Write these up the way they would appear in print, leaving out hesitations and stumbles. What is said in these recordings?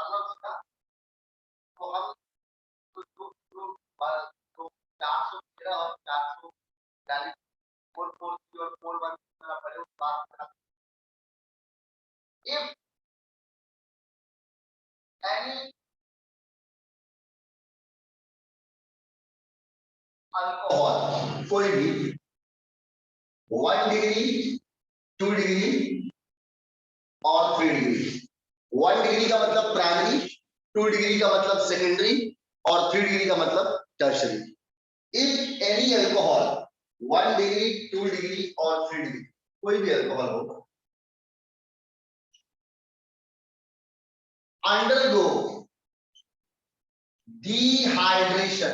मतलब था, तो हम तो 413 और 440 443 और 41 पहले उस बात का if any अल्कोहल कोई भी 1 डिग्री 2 डिग्री और 3 डिग्री 1 डिग्री का मतलब प्राइमरी 2 डिग्री का मतलब सेकेंडरी और 3 डिग्री का मतलब tertiary if any alcohol 1 degree 2 degree और 3 डिग्री कोई भी अल्कोहल हो undergo dehydration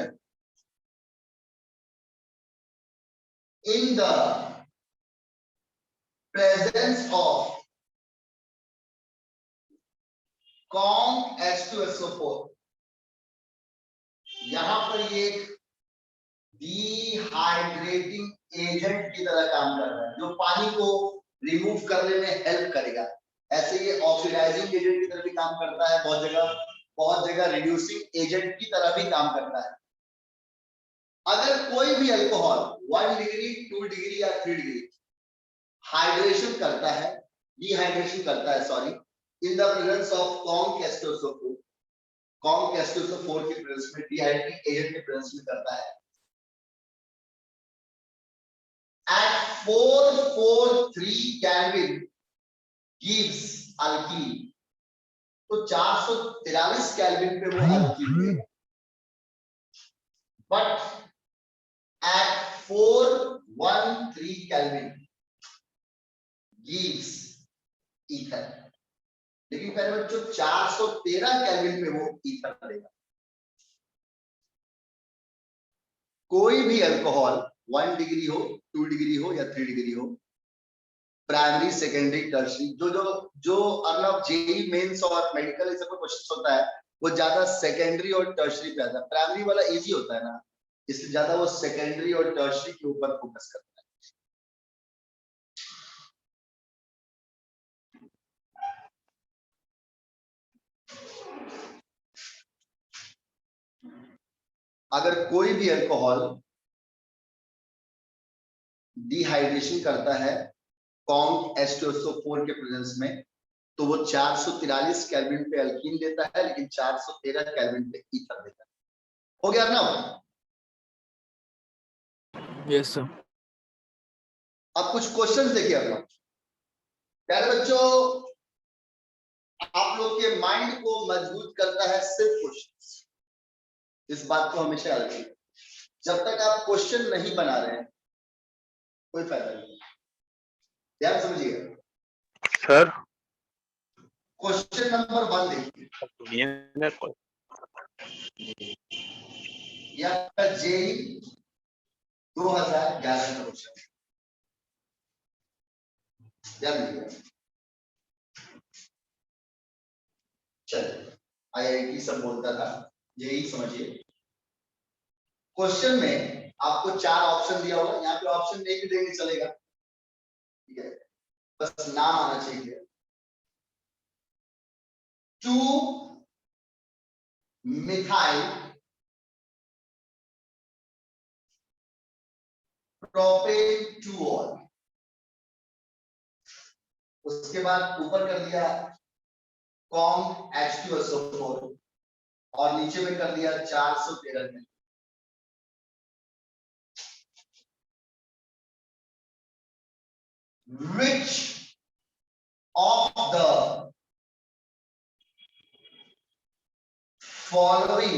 in the presence of com H2SO4 यहां पर ये डिहाइड्रेटिंग एजेंट की तरह काम कर रहा है जो पानी को रिमूव करने में हेल्प करेगा। ऐसे ये ऑक्सीडाइजिंग एजेंट की तरह भी काम करता है, बहुत जगह रिड्यूसिंग एजेंट की तरह भी काम करता है। अगर कोई भी अल्कोहल 1 डिग्री 2 डिग्री या 3 डिग्री हाइड्रेशन करता है, डिहाइड्रेशन करता है sorry, in the presence of com H2SO4 के प्रेजेंस में, डिहाइड्रेटिंग एजेंट के प्रेजेंस में करता है at 443 Kelvin gives alkene, तो 443 केल्विन पे वो alkene देगा, but at 413 Kelvin gives ether, लेकिन पहले बच्चों 413 केल्विन पे वो ईथर देगा। कोई भी अल्कोहल 1 डिग्री हो 2 डिग्री हो या 3 डिग्री हो, प्राइमरी सेकेंडरी टर्शरी, जो अर्नब जेई मेंस और मेडिकल ऐसा कोई क्वेश्चन होता है वो ज्यादा सेकेंडरी और टर्शरी पे आता है। प्राइमरी वाला इजी होता है ना, इसलिए ज्यादा वो सेकेंडरी और टर्शरी के ऊपर फोकस करता है। अगर कोई भी अल्कोहल डिहाइड्रेशन करता है कॉम H2SO4 के प्रेजेंस में, तो वो 443 केल्विन पे अल्कीन देता है, लेकिन 413 केल्विन पे ईथर देता है। हो गया ना? Yes sir. अब कुछ क्वेश्चंस देखिए आप लोग। प्यारे बच्चों, आप लोग के माइंड को मजबूत करता है सिर्फ क्वेश्चंस, इस बात को हमेशा याद रखिए। जब तक आप क्वेश्चन नहीं बना रहे हैं कोई फायदा नहीं, ध्यान समझिएगा सर। क्वेश्चन नंबर 1 देखिए, यह जेई 2011 का क्वेश्चन, ध्यान दीजिएगा। चलिए, आईआईटी सब बोलता था, यही समझिए। क्वेश्चन में आपको 4 ऑप्शन दिया होगा, यहाँ पे ऑप्शन नहीं भी देंगे चलेगा, ठीक है, बस नाम आना चाहिए। 2 मिथाइल प्रोपेन 2-ऑल, उसके बाद ऊपर कर दिया कॉम H2SO4 और नीचे में कर दिया 413 में। Which of the following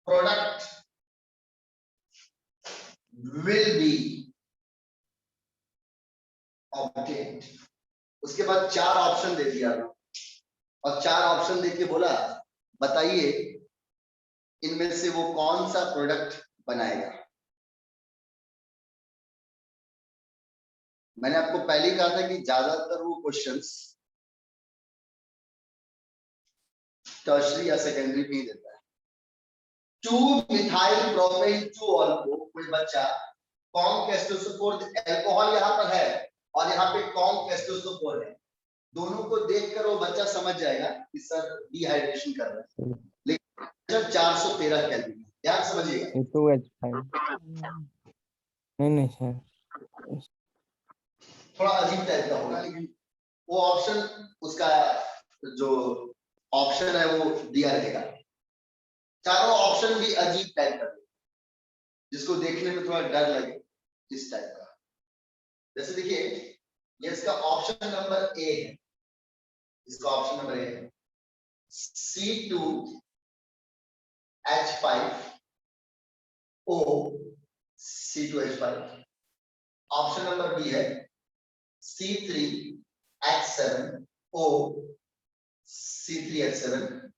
product will be obtained? उसके बाद 4 ऑप्शन दे दिया और 4 ऑप्शन देके बोला बताइए इनमें से वो कौन सा प्रोडक्ट बनाएगा। मैंने आपको पहले ही कहा था कि ज्यादातर वो क्वेश्चंस टर्शरी या सेकेंडरी में ही देता है। 2 मिथाइल प्रोपेन 2-ऑल को कोई बच्चा कॉम H2SO4 अल्कोहल यहाँ पर है और यहाँ पे कॉम H2SO4 है, दोनों को देखकर वो बच्चा समझ जाएगा कि सर डिहाइड्रेशन कर रहा है, लेकिन 413 केल्विन, ध्यान समझिएगा। ये 2H5 नहीं सर, थोड़ा अजीब टाइप का होगा, लेकिन वो ऑप्शन, उसका जो ऑप्शन है वो दिया रहेगा। चारों ऑप्शन भी अजीब टाइप का, जिसको देखने में थोड़ा डर लगे, इस टाइप का। जैसे देखिए, ये इसका ऑप्शन नंबर ए है, इसका ऑप्शन नंबर ए है C2H5O, C2H5। Option number B है C3H7O, C3H7।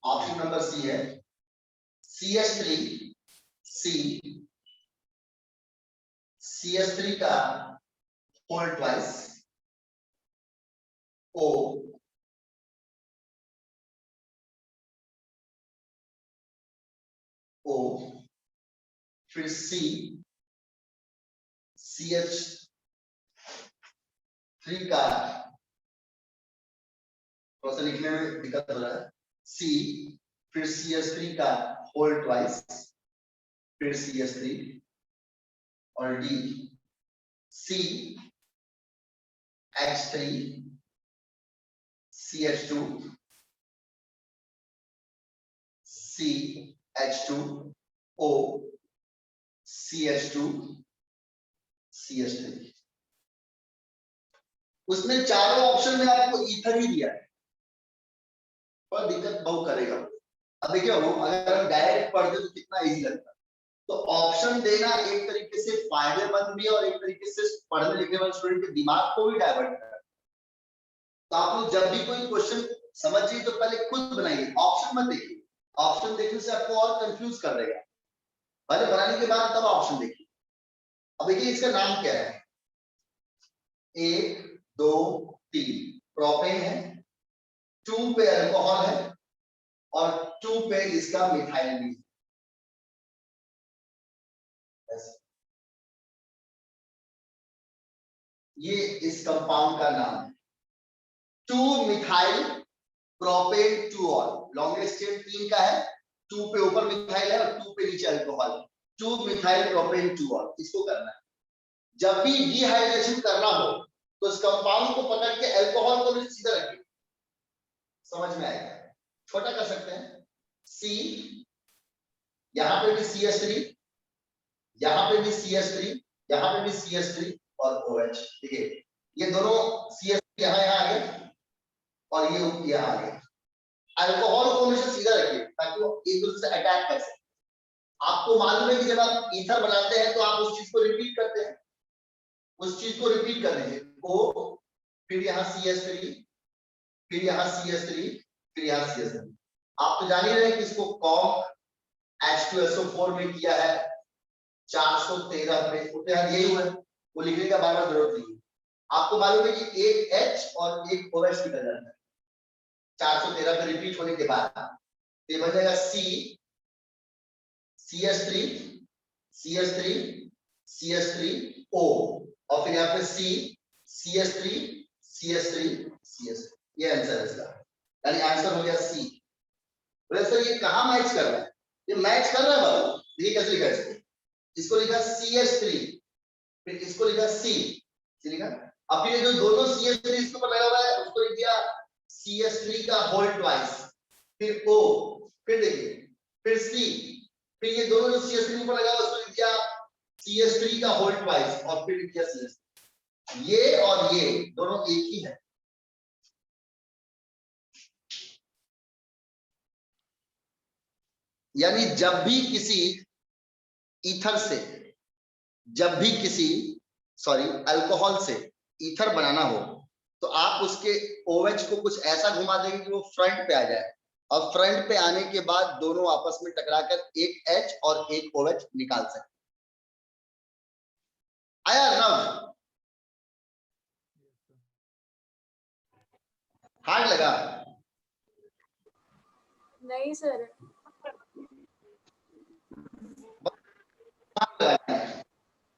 Option number C है CH3C, CH3 का होल ट्वाइस O, O, फिर C, CH3 का, थोड़ा सा लिखने में दिक्कत हो रहा है, C, फिर CH3 का होल ट्वाइस, फिर CH3, और D, CH3, CH2, CH2O, CH2, CH3। उसने चारों ऑप्शन में आपको ईथर ही दिया है, और दिक्कत बहुत करेगा। अब देखिए, अगर हम डायरेक्ट पढ़ते तो कितना इजी लगता। तो ऑप्शन देना एक तरीके से फायदेमंद भी है, और एक तरीके से पढ़ने लिखने वाले स्टूडेंट के दिमाग को भी डाइवर्ट करता है। तो आप लोग जब भी कोई क्वेश्चन समझिए तो पहले खुद बनाइए, ऑप्शन मत देखिए। ऑप्शन देखने से आपको और कंफ्यूज कर देगा, पहले बनाने के बाद तब ऑप्शन देखिए। अब देखिए, इसका नाम क्या है, 1 2 3 प्रोपेन है, 2 पे अल्कोहल है, और 2 पे इसका मिथाइल भी है। ये इस कंपाउंड का नाम है 2 methyl propane 2 all. Longest chain 3 का है, 2 पे ऊपर मिथाइल है और 2 पे नीचे अल्कोहल। 2 मिथाइल प्रोपेन 2 ऑल, इसको करना है। जब भी डिहाइड्रेशन करना हो तो इस कंपाउंड को पकड़ के अल्कोहल को भी सीधा रखिए, समझ में आएगा। छोटा कर सकते हैं, C, यहां पे भी CH3, यहां पे भी CH3, यहां पे भी CH3 और OH। ठीक है, ये दोनों CH3 यहां आ गए और ये यहां आ गए। अल्कोहल को हमेशा सीधा रखिए ताकि वो एक दूसरे से अटैक कर सके। आपको मालूम है कि जब आप ईथर बनाते हैं तो आप उस चीज को रिपीट करते हैं, उस चीज को रिपीट कर दीजिए। O, फिर यहाँ CH3, फिर यहाँ CH3, फिर यहाँ CH3। आप तो जान ही रहे हैं कि इसको कॉम H2SO4 में किया है 413 पे, यही हुआ है, वो लिखने का बार बार जरूरत नहीं है। आपको मालूम है कि एक H और एक OH निकल जाता है 413 पे रिपीट होने के बाद। ये बन जाएगा C, CH3, CH3, CH3O, और फिर यहाँ पे C, CH3, CH3, CH3। ये आंसर है इसका, यानी आंसर हो गया C। बोले सर ये कहाँ मैच कर रहा है, ये मैच कर रहा है बाबू। देखिए कैसे लिखा है इसको, इसको लिखा CH3, फिर इसको लिखा C लिखा, अब फिर जो दोनों CH3 इसके ऊपर लगा हुआ है उसको लिख दिया CH3 का होल ट्वाइस, फिर O, फिर देखिए फिर C, फिर ये दोनों जो CH3 ऊपर लगा हुआ उसको लिख दिया CH3 का होल ट्वाइस, और फिर लिख दिया CH3। ये और ये दोनों एक ही है। यानी जब भी किसी ईथर से, जब भी किसी अल्कोहल से ईथर बनाना हो तो आप उसके OH को कुछ ऐसा घुमा देंगे कि वो फ्रंट पे आ जाए, और फ्रंट पे आने के बाद दोनों आपस में टकराकर एक H और एक OH निकाल सकते। आया ना, हार्ड लगा? नहीं सर।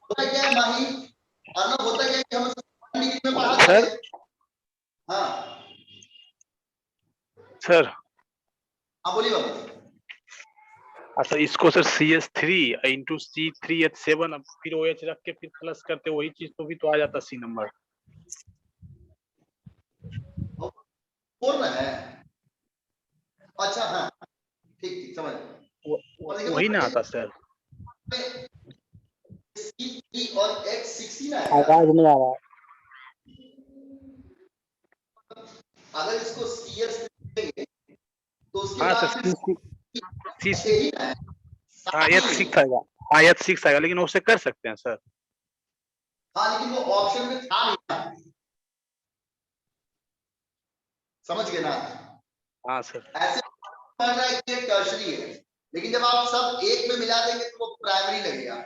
होता क्या है माही, अर्नब, होता क्या है कि हम इसको डिग्री में पढ़ा देते हैं। हाँ सर, हाँ बोलिए बाबू। अच्छा इसको सर CS3 इंटू C3H7 अब फिर OH रख के फिर प्लस करते, वही चीज तो भी तो आ जाता C नंबर। बोल रहे हैं, अच्छा हाँ ठीक ठीक समझ। वही ना आता सर। C3 और H16 आएगा। आवाज नहीं आ रहा। अगर इसको CS देंगे तो उसके हाँ बाद सर, फिर यही है, हाँ H6 आएगा, हाँ H6 आएगा, लेकिन उससे कर सकते हैं सर। हाँ लेकिन वो ऑप्शन में था नहीं, समझ गए ना। हाँ सर। ऐसे पढ़ रहा है कि ये टर्शरी है, लेकिन जब आप सब एक में मिला देंगे तो वो प्राइमरी लगेगा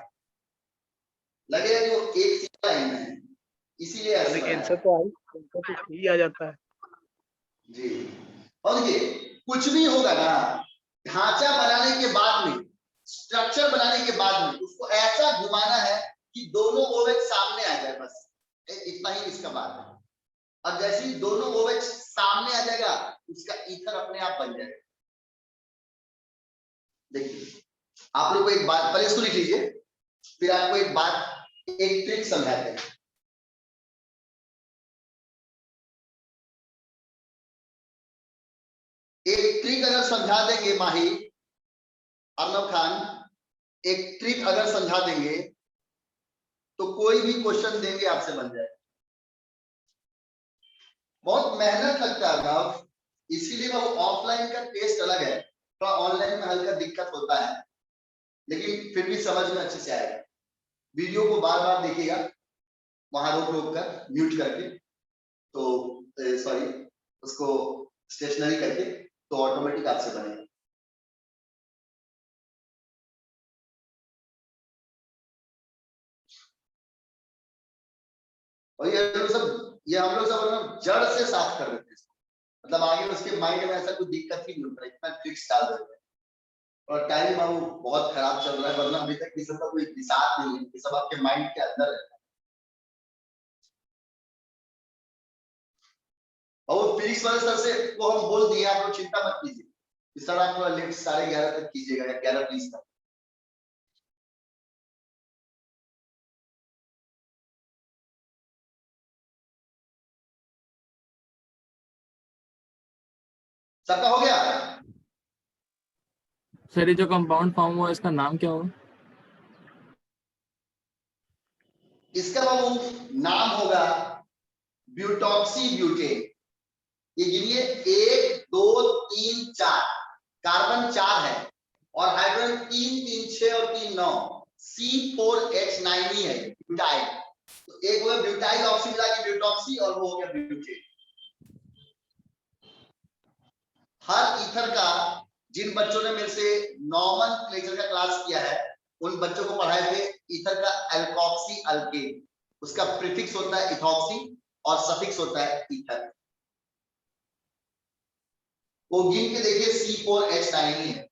कि वो एक सीधा लाइन में है, इसीलिए ऐसे लेकिन बनाया सर तो ही आ जाता है जी। और देखिए कुछ भी होगा ना, ढांचा बनाने के बाद में, स्ट्रक्चर बनाने के बाद में उसको ऐसा घुमाना है कि दोनों ओवेज सामने आ जाए, बस इतना ही इसका बात है। और जैसे ही दोनों ओवेज सामने आ जाएगा उसका ईथर अपने आप बन जाएगा। देखिए आप लोग को एक बात, पहले इसको लिख लीजिए, फिर आपको एक बात, एक ट्रिक समझाते हैं। एक ट्रिक अगर समझा देंगे माही, अर्नब खान, एक ट्रिक अगर समझा देंगे तो कोई भी क्वेश्चन देंगे आपसे बन जाए। बहुत मेहनत लगता है अर्नब, इसीलिए वो ऑफलाइन का टेस्ट अलग है, थोड़ा ऑनलाइन में हल्का दिक्कत होता है, लेकिन फिर भी समझ में अच्छे से आएगा। वीडियो को बार बार देखिएगा, वहां रोक रोक कर म्यूट करके, तो सॉरी उसको स्टेशनरी करके, तो ऑटोमेटिक आपसे बनेगा। और ये हम लोग सब जड़ से साफ कर देते हैं, मतलब आगे उसके माइंड में ऐसा कोई दिक्कत ही नहीं होता, इतना ट्रिक्स डाल देते हैं। और टाइम बाबू बहुत खराब चल रहा है, वरना अभी तक किसी का कोई हिसाब नहीं है, ये सब आपके माइंड के अंदर है। और वो फिजिक्स वाले सर से को हम बोल दिए, आप लोग चिंता मत कीजिए, सर आप थोड़ा लेट 11:30 तक कीजिएगा, 11:20 तक। सबका हो गया? सर ये जो कंपाउंड फॉर्म हुआ इसका नाम क्या होगा? इसका बाबू नाम होगा ब्यूटॉक्सी ब्यूटेन। ये गिनिए 1 2 3 4, कार्बन 4 है और हाइड्रोजन 3 3 6 और 3 9, C4H9 ही है ब्यूटाइल। तो एक वो ब्यूटाइल ऑक्सी मिला के ब्यूटॉक्सी, और वो हो गया ब्यूटेन। हर ईथर का, जिन बच्चों ने मेरे से नॉमेनक्लेचर का क्लास किया है उन बच्चों को पढ़ाए थे ईथर का एल्कोक्सी अल्केन, उसका प्रीफिक्स होता है इथॉक्सी और सफिक्स होता है ईथर। वो गिन के देखिए C4H9 ही है।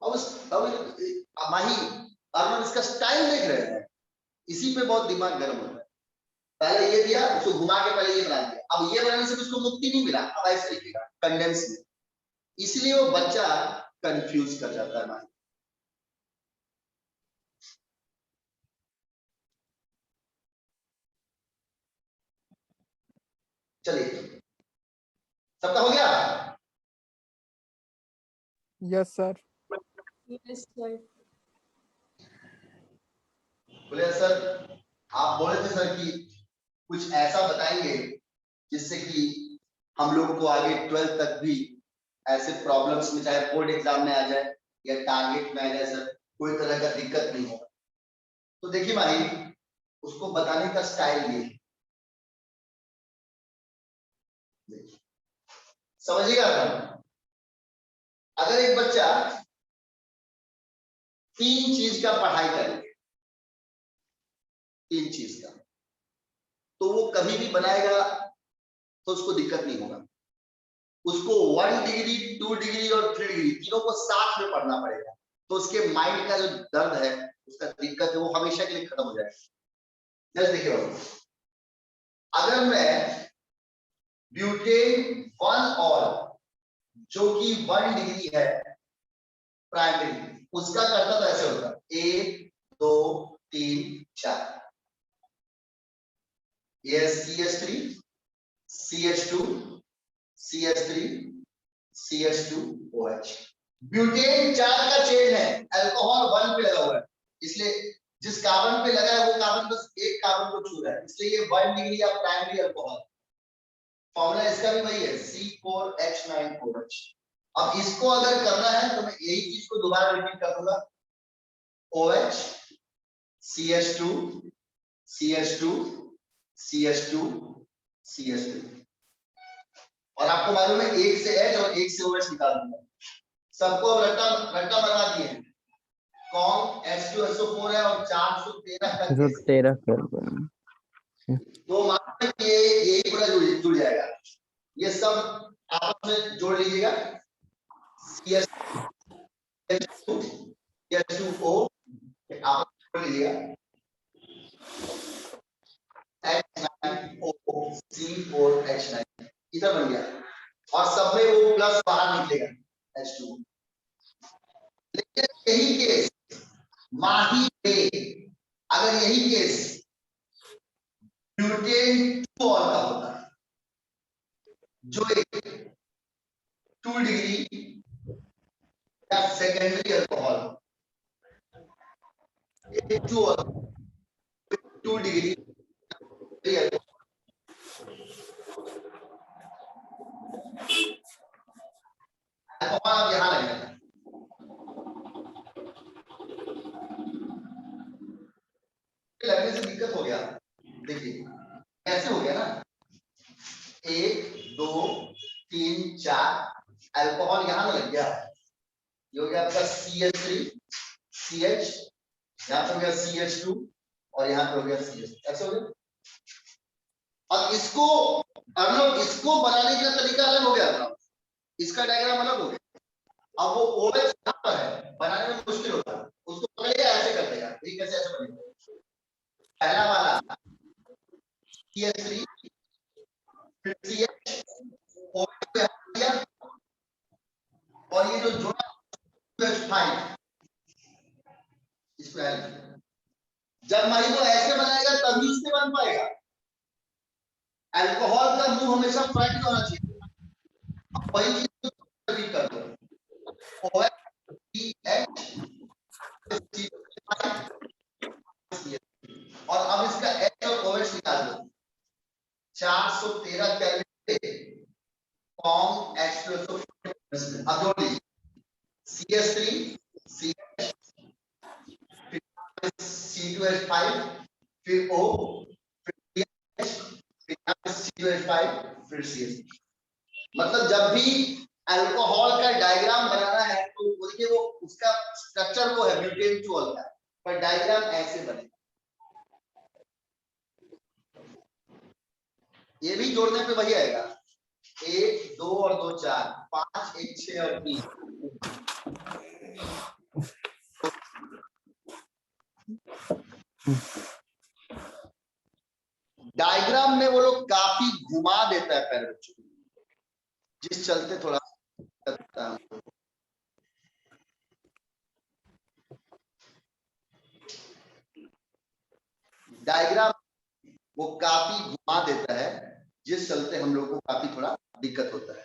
अब माही अर्नब इसका स्टाइल देख रहे हैं, इसी पे बहुत दिमाग गर्म होता है। पहले ये दिया, उसको घुमा के पहले ये बना दिया, अब ये बनाने से उसको मुक्ति नहीं मिला, अब ऐसे लिखेगा कंडेंस में, इसलिए वो बच्चा कंफ्यूज कर जाता है माही। चलिए सबका हो गया? Yes sir. Yes sir. बोले सर आप बोले थे सर कि कुछ ऐसा बताएंगे जिससे कि हम लोग को आगे 12th तक भी ऐसे प्रॉब्लम्स में, चाहे बोर्ड एग्जाम में आ जाए या टारगेट में आ जाए सर, कोई तरह का दिक्कत नहीं होगा। तो देखिए भाई उसको बताने का स्टाइल ये है, समझिएगा। अगर एक बच्चा 3 चीज का पढ़ाई करे, 3 चीज का, तो वो कभी भी बनाएगा तो उसको दिक्कत नहीं होगा। उसको 1 डिग्री 2 डिग्री और 3 डिग्री तीनों को साथ में पढ़ना पड़ेगा, तो उसके माइंड का जो दर्द है, उसका दिक्कत है, वो हमेशा के लिए खत्म हो जाएगा। जस्ट देखिए बाबू, अगर मैं ब्यूटेन 1 और जो कि 1 डिग्री है प्राइमरी, उसका करता तो ऐसे होता 1 2 3 4, ये CH3 CH2 CH3 CH2OH। Butane 4 का चेन है, अल्कोहल 1 पे लगा हुआ है, इसलिए जिस कार्बन पे लगा है वो कार्बन बस एक कार्बन को छू रहा है, इसलिए ये 1 डिग्री या प्राइमरी अल्कोहल। फॉर्मूला इसका भी वही है, C4H9OH। अब इसको अगर करना है तो मैं यही चीज को दोबारा रिपीट कर दूंगा, OH CH2 CH2 CH2 CH2, और आपको मालूम है 1 से H और 1 से OH निकाल दूंगा। सबको रट्टा रट्टा बना दिए, कौन H2SO4 है और 413 करके, तो मान ये यही पूरा जुड़ जाएगा। ये सब आपस में जोड़ लीजिएगा, CH2 CH2O आप जोड़ लीजिएगा, H9O4H9 इधर बन गया, और सब में वो प्लस बाहर निकलेगा H2। लेकिन यही केस माही में, अगर यही केस ब्यूटेन 2 ऑल का होता है, जो एक 2 डिग्री या सेकेंडरी अल्कोहल, 2 डिग्री अल्कोहल यहां लगेगा, लगने से दिक्कत हो गया। देखिए ऐसे हो गया ना, 1 2 3 4 अल्कोहल यहां लग गया, ये हो गया आपका CH3 CH, यहाँ पे हो गया CH2 और यहाँ पे हो गया CH, ऐसे हो गया। अब इसको अर्नब, इसको बनाने का तरीका अलग हो गया था, इसका डायग्राम अलग हो गया। अब वो OH यहाँ पर है, बनाने में मुश्किल होता है, उसको पकड़ेगा ऐसे कर देगा, ये कैसे ऐसे बनेगा। पहला वाला CH3 फिर CH OH पे दिया, और ये जो जुड़ा CH5 इसको ऐड किया। जब माही को ऐसे बनाएगा तभी इससे बन पाएगा। अल्कोहल का मुंह हमेशा फ्रंट होना चाहिए, वही चीज रिपीट कर दो, OH और अब इसका H और OH निकाल दो, 413 केल्विन पे फॉर्म H2SO4, अब जोड़ लीजिए CH3 CH फिर C2H5 फिर O फिर H फिर C2H5 फिर CH। मतलब जब भी अल्कोहल का डायग्राम बनाना है तो देखिए वो उसका स्ट्रक्चर वो है ब्यूटेन 2 ऑल का, पर डायग्राम ऐसे बनेगा। ये भी जोड़ने पे वही आएगा, 1 2 और 2 4 5 1 6 और 3। डायग्राम में वो लोग काफी घुमा देता है पैर बच्चों, जिस चलते थोड़ा करता है। डायग्राम वो काफी घुमा देता है, जिस चलते हम लोग को काफी थोड़ा दिक्कत होता है।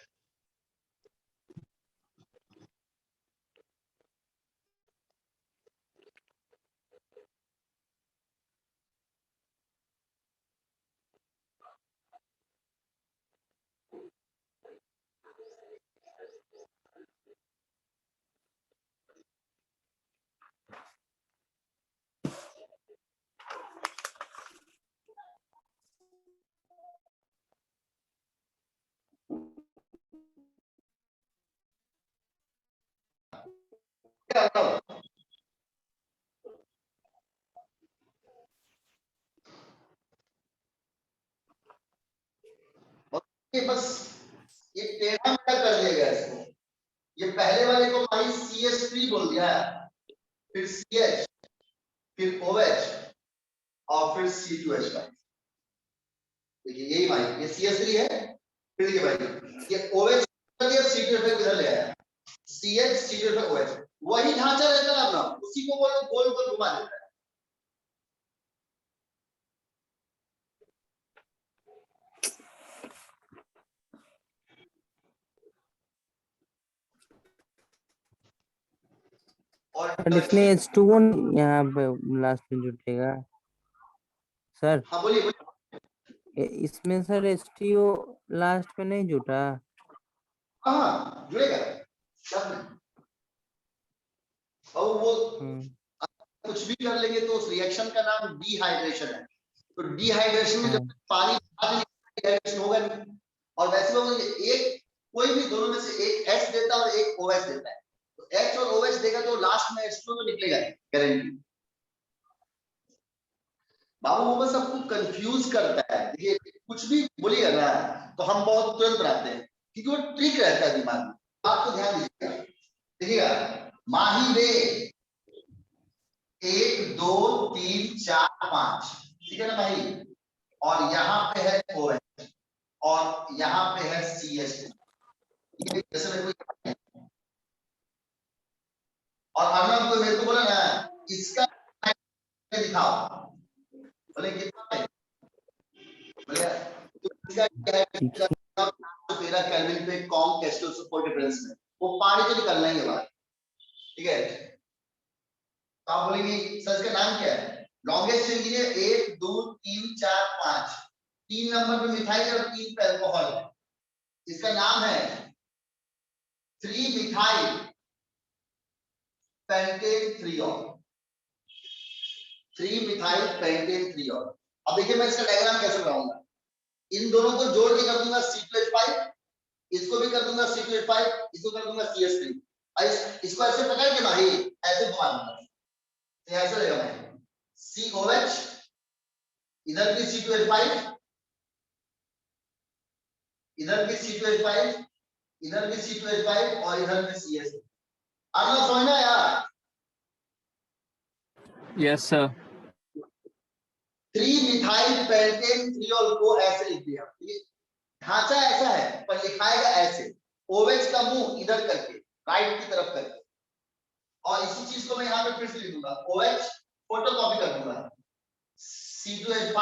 ये बस ये टेढ़ा मेढ़ा कर दिया गया इसको, ये पहले वाले को भाई CH3 बोल दिया है, फिर CH, फिर OH और फिर C2H5। देखिए यही भाई, ये CH3 है, फिर देखिए भाई ये OH C2H5 किधर ले आया, CH C2H5 OH, वही ढांचा रहता है अपना, उसी को वो लोग गोल गोल घुमा देता है। बट इसमें H2O यहाँ पे लास्ट में जुटेगा सर। हाँ बोलिए बोलिए। इसमें सर H2O लास्ट में नहीं जुटा। हाँ जुड़ेगा सब में। और वो कुछ भी कर लेंगे तो उस रिएक्शन का नाम डिहाइड्रेशन है। तो डिहाइड्रेशन में जब पानी डिहाइड्रेशन होगा नहीं, और वैसे वो एक कोई भी दोनों में से एक H देता है और एक OH देता है, तो H और OH देगा तो लास्ट में H2 तो निकलेगा गारंटी। बाबू वो बस सबको कंफ्यूज करता है। देखिए कुछ भी बोलिएगा ना तो हम बहुत तुरंत बनाते हैं, क्योंकि वो ट्रिक रहता है दिमाग में। आपको ध्यान दीजिएगा, देखिएगा माही रे 1 2 3 4 5, ठीक है ना भाई, और यहाँ पे है OH और यहाँ पे है CH। जैसे मेरे को और अर्नब को मेरे को बोला ना इसका दिखाओ, बोले कितना है, बोले तो इसका क्या है 13 केल्विन पे कॉम कैस्टल सपोर्ट डिफरेंस में वो पानी तो निकलना ही है बाहर, ठीक है। तो आप बोलेंगे सर इसका नाम क्या है, लॉन्गेस्ट चेन कीजिए 1 2 3 4 5, 3 नंबर पे मिथाइल और 3 पे अल्कोहल है, इसका नाम है 3 मिथाइल पेंटेन 3ऑल, 3 मिथाइल पेंटेन 3ऑल। अब देखिए मैं इसका डायग्राम कैसे बनाऊंगा, इन दोनों को जोड़ के कर दूंगा C2H5, इसको भी कर दूंगा C2H5, इसको कर दूंगा CH3, इसको ऐसे पकड़ के ना ही ऐसे घुमा दूंगा, तो ऐसे रहेगा मैं COH, इधर भी C2H5, इधर भी C2H5, इधर भी C2H5 और इधर भी CH3। आप समझना यार। Yes sir. 3 मिथाइल पेंटेन 3ऑल को ऐसे लिख दिया, ढांचा ऐसा है पर लिखाएगा ऐसे, OH का मुंह इधर करके राइट की तरफ करके, और इसी चीज को मैं यहाँ पे फिर से लिख दूंगा, OH फोटो कॉपी कर दूंगा C2H5,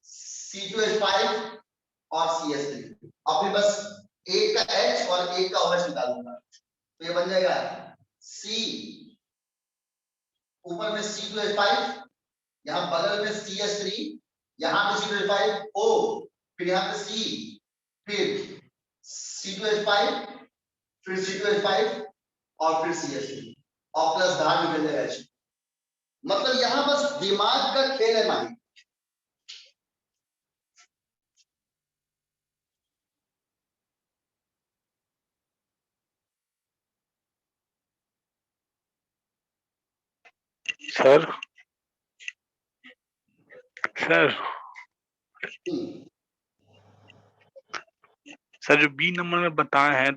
C2H5 और CH3, और फिर बस एक का H और एक का OH निकाल दूंगा, तो ये बन जाएगा C, ऊपर में C2H5, यहाँ बगल में CH3, यहाँ पे C2H5 O, फिर यहाँ पे C, फिर C2H5, फिर C2H5 और फिर CH3 और प्लस धार में मिल जाएगा H। मतलब यहाँ बस दिमाग का खेल है माही। सर सर सर जो बी नंबर में बताए हैं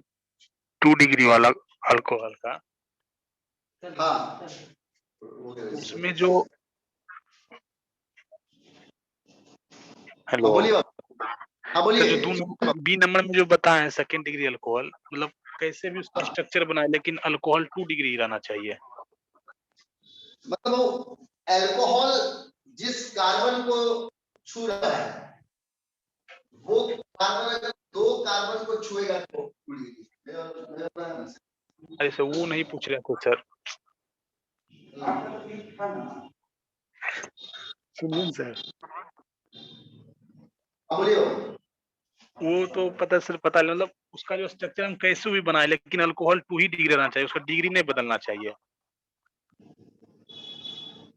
2 डिग्री वाला अल्कोहल का, हाँ उसमें जो हेलो बोलिए हाँ सर, बोलिए। जो बी नंबर में जो बताए हैं 2nd डिग्री अल्कोहल, मतलब कैसे भी उसका स्ट्रक्चर बनाए लेकिन अल्कोहल 2 डिग्री रहना चाहिए। मतलब वो अल्कोहल जिस कार्बन को छू रहा है वो कार्बन अगर 2 कार्बन को छुएगा तो ऐसे वो नहीं पूछ रहे थे सर। सुनिए सर, बोलिए। वो तो पता सर, पता मतलब उसका जो स्ट्रक्चर हम कैसे भी बनाए लेकिन अल्कोहल 2 ही डिग्री रहना चाहिए, उसका डिग्री नहीं बदलना चाहिए।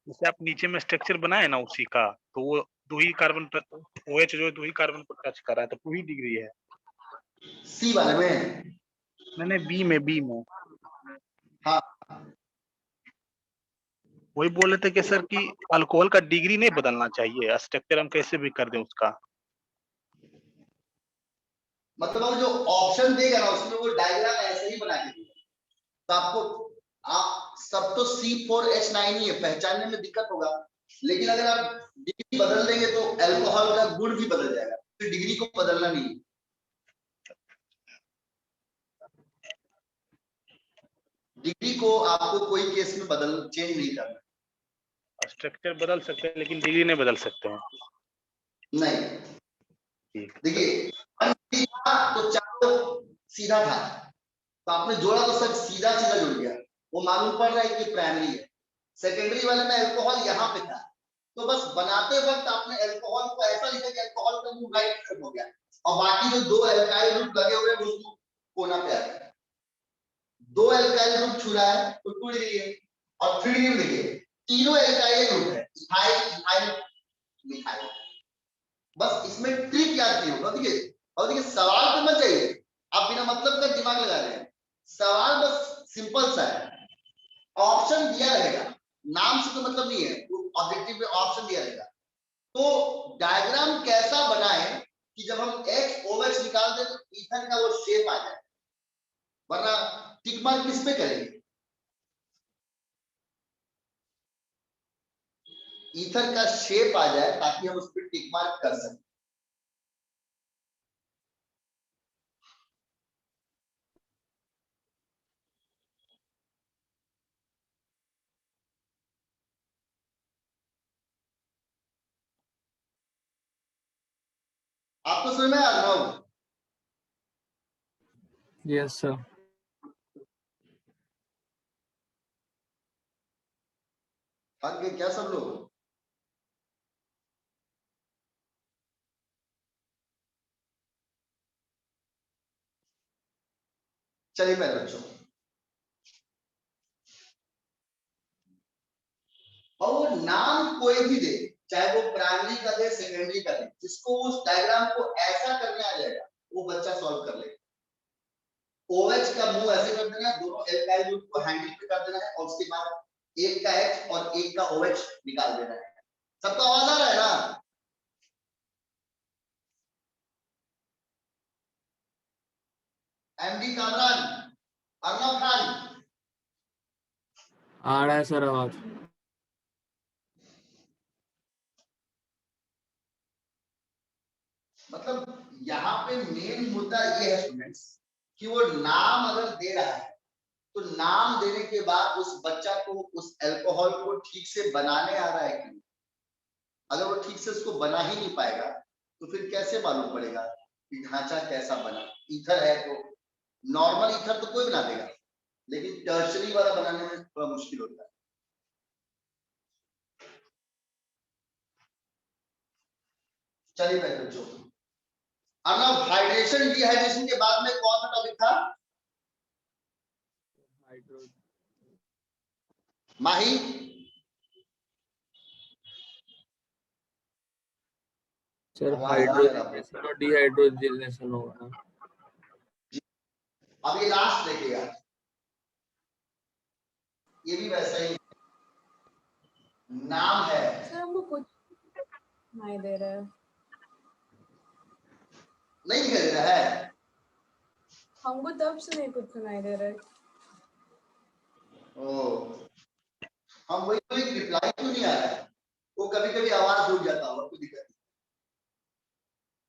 जैसे आप नीचे में स्ट्रक्चर बनाए ना उसी का, तो वो 2 ही कार्बन OH जो 2 ही कार्बन को टच कर रहा है, तो 2 ही डिग्री है। सी वाले में नहीं बी में हाँ वही बोल रहे थे कि सर कि अल्कोहल का डिग्री नहीं बदलना चाहिए, स्ट्रक्चर हम कैसे भी कर दें उसका। मतलब वो जो ऑप्शन देगा ना उसमें वो डायग्राम ऐसे ही बना के देगा, तो आपको आप सब तो C4H9 ही है, पहचानने में दिक्कत होगा, लेकिन अगर आप डिग्री बदल देंगे तो अल्कोहल का गुण भी बदल जाएगा, तो डिग्री को बदलना नहीं है। डिग्री को आपको कोई केस में चेंज नहीं करना। स्ट्रक्चर बदल सकते हैं लेकिन डिग्री नहीं बदल सकते हैं। नहीं, देखिए तो चारों सीधा था, तो आपने जोड़ा तो सब सीधा सीधा जुड़ गया, वो मालूम पड़ रहा है कि प्राइमरी है। सेकेंडरी वाले में अल्कोहल यहाँ पे था, तो बस बनाते वक्त आपने अल्कोहल को ऐसा लिखा कि अल्कोहल का मुंह राइट साइड हो गया, और बाकी जो दो अल्काइल ग्रुप लगे हुए हैं उसको कोना पे आ गया। दो अल्काइल ग्रुप छू रहा है तो टूट गई है, और फिर ये देखिए तीनों अल्काइल ग्रुप है, इथाइल इथाइल मिथाइल। बस इसमें ट्रिक याद नहीं होगा। देखिए, और देखिए सवाल तो मत जाइए, आप बिना मतलब का दिमाग लगा रहे हैं। सवाल बस सिंपल सा है, ऑप्शन दिया रहेगा, नाम से तो मतलब नहीं है, वो ऑब्जेक्टिव में ऑप्शन दिया रहेगा। तो डायग्राम कैसा बनाए कि जब हम XOH निकाल दें तो ईथर का वो शेप आ जाए, वरना टिक मार्क किस पे करेंगे? ईथर का शेप आ जाए ताकि हम उस पर टिक मार्क कर सकें। आपको समझ में आ रहा हो? Yes sir. थक गए क्या सब लोग? चलिए मेरे बच्चों, और वो नाम कोई भी दे, चाहे वो प्राइमरी का दे सेकेंडरी का दे, जिसको उस डायग्राम को ऐसा करने आ जाएगा वो बच्चा सॉल्व कर लेगा। OH का मुंह ऐसे कर देना है, दोनों एल्काइल ग्रुप को हैंडल पे कर देना है, और उसके बाद एक का H और एक का OH निकाल देना है। सबका आवाज आ रहा है ना? MD कामरान, अर्नब खान, आ रहा है सर आवाज। मतलब यहाँ पे मेन मुद्दा ये है स्टूडेंट्स कि वो नाम अगर दे रहा है तो नाम देने के बाद उस बच्चा को उस अल्कोहल को ठीक से बनाने आ रहा है कि नहीं। अगर वो ठीक से उसको बना ही नहीं पाएगा तो फिर कैसे मालूम पड़ेगा कि ढांचा कैसा बना? ईथर है तो नॉर्मल ईथर तो कोई बना देगा, लेकिन टर्शरी वाला बनाने में थोड़ा मुश्किल होता है। चलिए भाई बच्चों, अब हाइड्रेशन डिहाइड्रेशन के बाद में कौन सा टॉपिक था? माही, सर आवाज नहीं आ रहा। हाइड्रोजनेशन और डिहाइड्रोजनेशन होगा। अब ये लास्ट देखिएगा, ये भी वैसा ही नाम है। सर हमको कुछ नहीं दे रहा है। नहीं दिखाई दे रहा है? हमको तब से नहीं कुछ सुनाई दे रहा है। ओ, हम वही कोई रिप्लाई क्यों नहीं आ रहा है? वो कभी कभी आवाज रुक जाता होगा, कोई दिक्कत नहीं।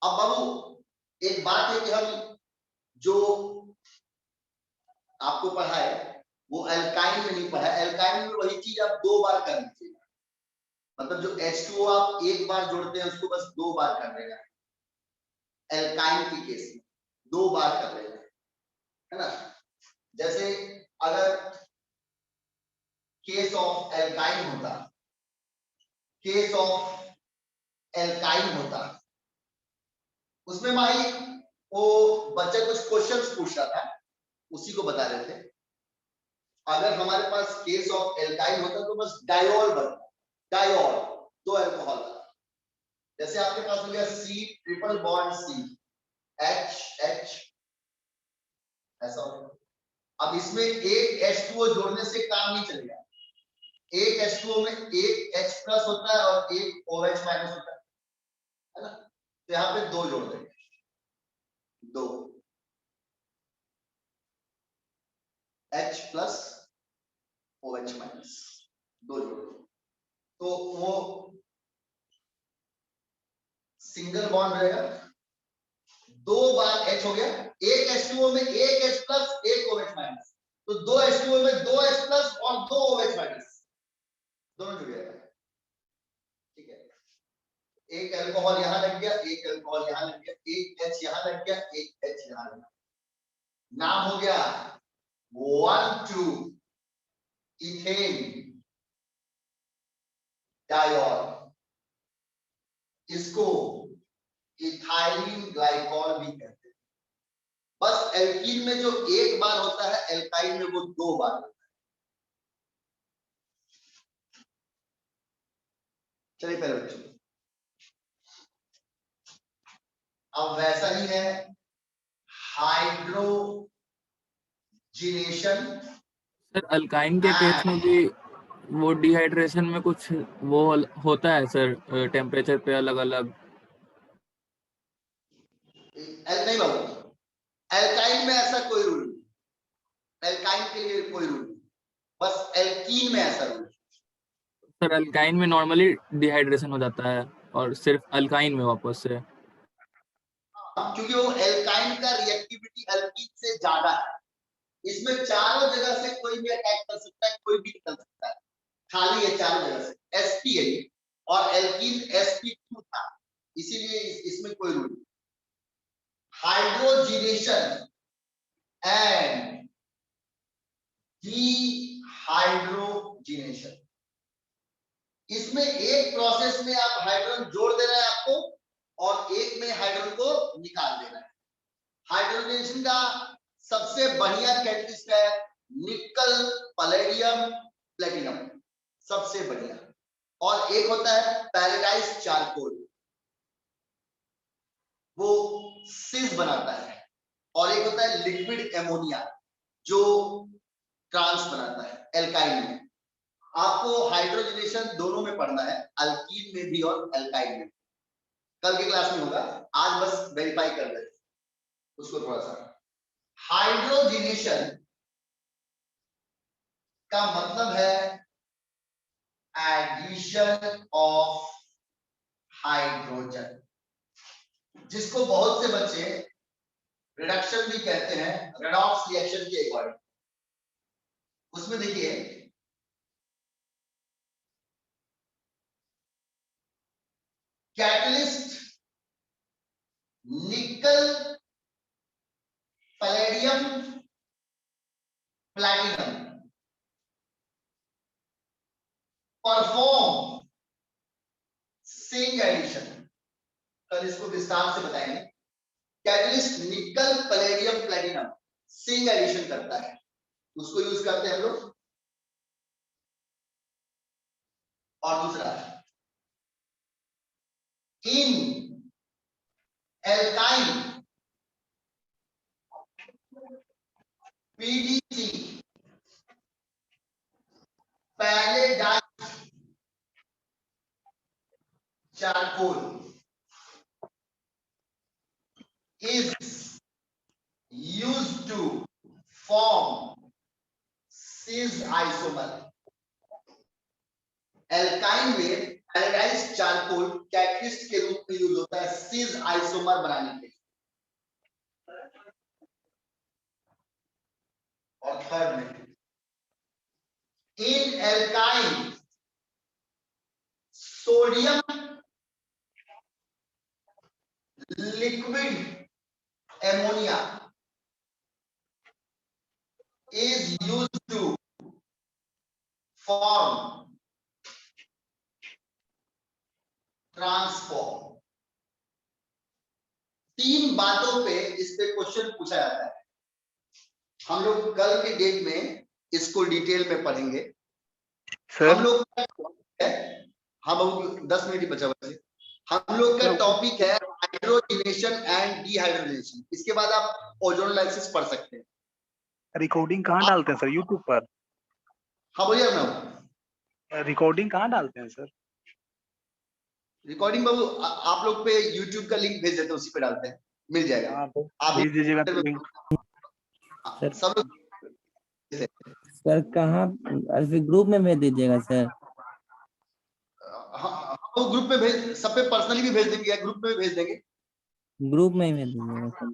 अब बाबू एक बात है कि हम जो आपको पढ़ाए वो एल्काइन में नहीं पढ़ा। एल्काइन में वही चीज आप 2 बार कर लीजिए, मतलब जो H2O आप एक बार जोड़ते हैं उसको बस 2 बार कर देना। एल्काइन की केस में 2 बार कर देना है ना। जैसे अगर केस ऑफ एल्काइन होता, केस ऑफ एल्काइन होता, उसमें भाई वो बच्चा कुछ क्वेश्चंस पूछ रहा था, उसी को बता रहे थे। अगर हमारे पास केस ऑफ एल्काइन होता तो बस डायोल बनता, डायोल 2 अल्कोहल का। जैसे आपके पास हो गया C triple bond C, H ऐसा हो गया। अब इसमें एक H2O जोड़ने से काम नहीं चलेगा। एक H2O में एक H प्लस होता है और एक OH माइनस होता है ना। तो यहाँ पे 2 जोड़ देंगे, 2 H प्लस OH माइनस, दो जोड़, तो वो सिंगल बॉन्ड रहेगा, दो बार H हो गया, एक H2O में एक H प्लस एक OH माइनस, तो दो H2O में दो H प्लस और दो OH माइनस, दोनों जुड़ जाएगा। ठीक है, एक अल्कोहल यहां लग गया, एक अल्कोहल यहां लग गया, एक H यहां लग गया, एक H यहां लग गया, नाम हो गया 1,2 इथेन डायोल, इसको इथाइलिन ग्लाइकॉल भी कहते हैं। बस एल्कीन में जो एक बार होता है, एल्काइन में वो दो बार होता है। चलिए पहले बच्चों, अब वैसा ही है हाइड्रोजिनेशन। सर अल्काइन के केस में भी वो डिहाइड्रेशन में कुछ वो होता है सर, टेम्परेचर पे अलग अलग। नहीं बाबू, एल्काइन में ऐसा कोई रूल नहीं, एल्काइन के लिए कोई रूल नहीं, बस एल्कीन में ऐसा रूल। सर अल्काइन में नॉर्मली डिहाइड्रेशन हो जाता है और सिर्फ अल्काइन में वापस से। क्योंकि वो एल्काइन का रिएक्टिविटी एल्कीन से ज्यादा है, इसमें चारों जगह से कोई भी अटैक कर सकता है, कोई भी निकल सकता है, खाली है चारों जगह से sp और एल्कीन sp2 था, इसीलिए इसमें कोई रूल नहीं। हाइड्रोजिनेशन एंड डीहाइड्रोजिनेशन, इसमें एक प्रोसेस में आप हाइड्रोजन जोड़ देना है आपको और एक में हाइड्रोजन को निकाल देना है। हाइड्रोजनेशन का सबसे बढ़िया कैटलिस्ट है निकल पैलेडियम प्लेटिनम, सबसे बढ़िया, और एक होता है पैराडाइज चारकोल, वो सिस बनाता है, और एक होता है लिक्विड एमोनिया जो ट्रांस बनाता है एल्काइन में। आपको हाइड्रोजनेशन दोनों में पढ़ना है, अल्कीन में भी और एल्काइन में, कल के क्लास में होगा, आज बस वेरीफाई कर लेते उसको थोड़ा सा। हाइड्रोजनेशन का मतलब है एडिशन ऑफ हाइड्रोजन, जिसको बहुत से बच्चे रिडक्शन भी कहते हैं, रेडॉक्स रिएक्शन के अकॉर्डिंग। उसमें देखिए कैटलिस्ट निकल पैलेडियम प्लैटिनम परफॉर्म सिंग एडिशन, कल इसको विस्तार से बताएंगे। कैटलिस्ट निकल पैलेडियम प्लैटिनम सिंग एडिशन करता है, उसको यूज करते हैं हम लोग। और दूसरा in alkyne PDC palladised charcoal is used to form cis isomer। Alkyne में पैलेडाइज चारकोल कैटलिस्ट के रूप में यूज होता है सिस आइसोमर बनाने के लिए। और थर्ड में in alkyne sodium liquid ammonia is used to form trans form. तीन बातों पे इस पे क्वेश्चन पूछा जाता है, हम लोग कल के डेट में इसको डिटेल में पढ़ेंगे। सर हम लोग हम 10 मिनट ही बचा हुआ है, हम लोग का टॉपिक है हाइड्रोजनेशन एंड डीहाइड्रोजनेशन। इसके बाद आप ओजोनोलाइसिस पढ़ सकते हैं। रिकॉर्डिंग कहाँ डालते हैं सर, यूट्यूब पर? हाँ बोलिए ना, रिकॉर्डिंग कहाँ डालते हैं सर? रिकॉर्डिंग बाबू आप लोग पे यूट्यूब का लिंक भेज देते हैं, उसी पे डालते हैं, मिल जाएगा। हाँ तो आप भेज दीजिएगा तो लिंक। सब लोग सर कहाँ, फिर ग्रुप में भेज दीजिएगा सर। हाँ वो ग्रुप में भेज, सब पे पर्सनली भी भेज देंगे या ग्रुप में भी भेज देंगे। ग्रुप में ही भेज दीजिएगा सर।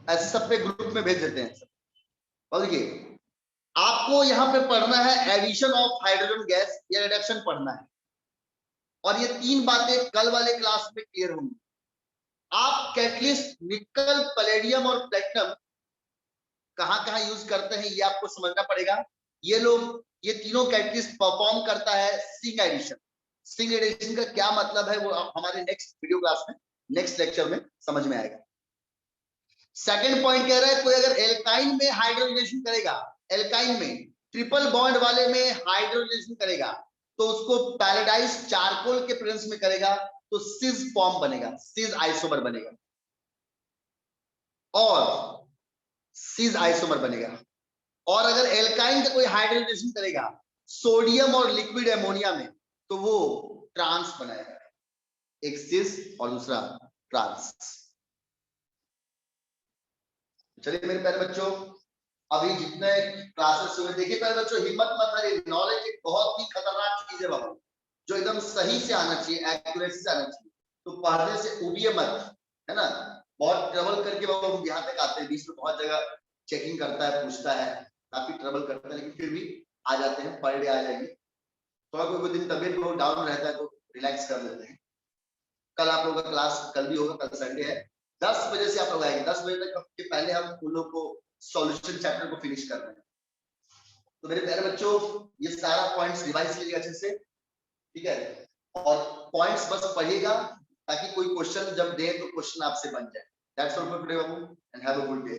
ऐसे सब पे ग्रुप में भेज देते हैं। और देखिए आपको यहाँ पे पढ़ना है एडिशन ऑफ हाइड्रोजन गैस या रिडक्शन पढ़ना है, और ये 3 बातें कल वाले क्लास में क्लियर होंगी। आप कैटलिस्ट निकल, पैलेडियम और प्लेटिनम कहाँ कहाँ यूज करते हैं ये आपको समझना पड़ेगा। ये लोग, ये तीनों कैटलिस्ट परफॉर्म करता है सिंक एडिशन। सिंक एडिशन का क्या मतलब है वो हमारे नेक्स्ट वीडियो क्लास में, नेक्स्ट लेक्चर में समझ में आएगा। सेकंड पॉइंट कह रहा है कोई अगर एल्काइन में हाइड्रोजनेशन करेगा, एल्काइन में ट्रिपल बॉन्ड वाले में हाइड्रोजनेशन करेगा, तो उसको पैराडाइज चारकोल के प्रेजेंस में करेगा तो सिस फॉर्म बनेगा, सिस आइसोमर बनेगा, और सिस आइसोमर बनेगा। और अगर एल्काइन का कोई हाइड्रोजनेशन करेगा सोडियम और लिक्विड एमोनिया में, तो वो ट्रांस बनाएगा, एक सिस और दूसरा ट्रांस। चलिए मेरे प्यारे बच्चों, अभी जितने क्लासेस हुए, देखिए प्यारे बच्चों हिम्मत मत हारिए, नॉलेज एक बहुत ही खतरनाक चीज है बाबू, जो एकदम सही से आना चाहिए, एक्यूरेसी से आना चाहिए। तो पढ़ने से उबिए मत, है ना। बहुत ट्रबल करके बाबू हम यहाँ तक आते हैं, बीच में बहुत जगह चेकिंग करता है, पूछता है, काफी ट्रबल करता है, लेकिन फिर भी आ जाते हैं, पर डे आ जाएंगे। थोड़ा कोई दिन तबियत बहुत डाउन रहता है तो रिलैक्स कर लेते हैं। कल आप लोगों का क्लास कल भी होगा, कल संडे है, 10 बजे से आप लोग आएंगे। 10 बजे तक के पहले हम उन लोग को सॉल्यूशन चैप्टर को फिनिश कर रहे हैं। तो मेरे प्यारे बच्चों ये सारा पॉइंट्स रिवाइज कीजिएगा अच्छे से, ठीक है, और पॉइंट्स बस पढ़िएगा ताकि कोई क्वेश्चन जब दे तो क्वेश्चन आपसे बन जाए। That's all for today Babu, and have a good day.